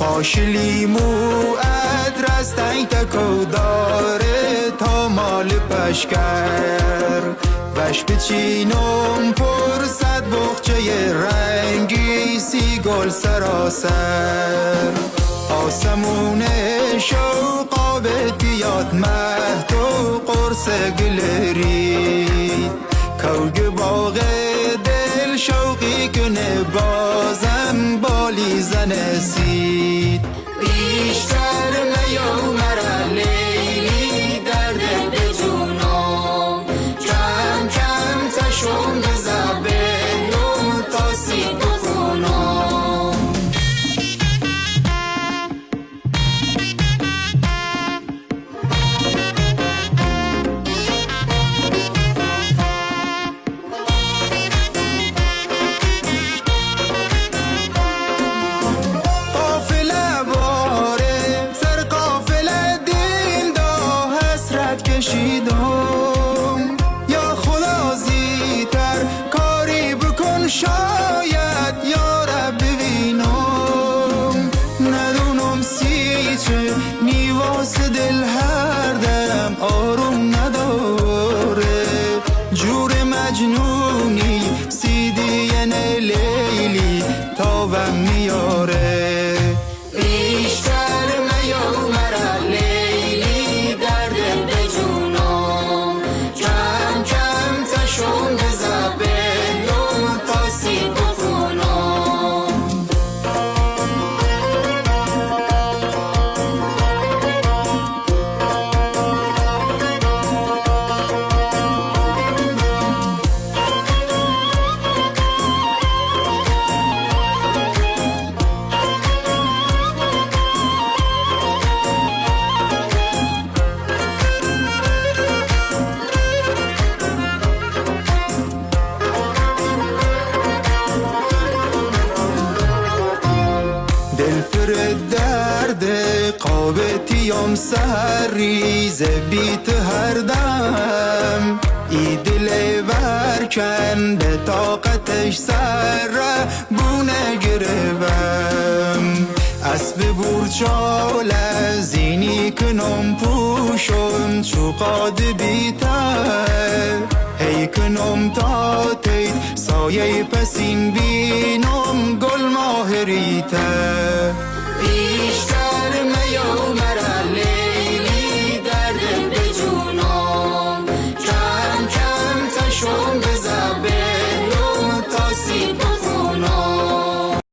پاش لیمو ادرس تکو داره تا مال پشکر وش بچینم پرسد بخچه رنگی سی گل سراسر آسمون شوقا به دیاد مهد و قرص گلری کوگ باغ دل شوقی کنه بازم بالی زنسید بیشتر میو مرا لیلی درد به جونم کم کم تشون بزبنم تا سید بخونم یا خدا زیتر کاری بکن شاید یارب ببینم ندونم سی چه نیواس دل هر دم آروم نداره جور مجنونی سیدی نه لیلی تا وم میاره بیشتر میو مرا لیلی درد به جونم کم کم تشون بزبنم تا سید بخونم دل پر درد قابتیم سریز بیت هر دم ای دل ورکن به طاقتش سر بونه گروم اسب بورچال زینی کنم پوشم چو قاد بیتر هی کنم تا تید سایه پسین بینم گل ماهریته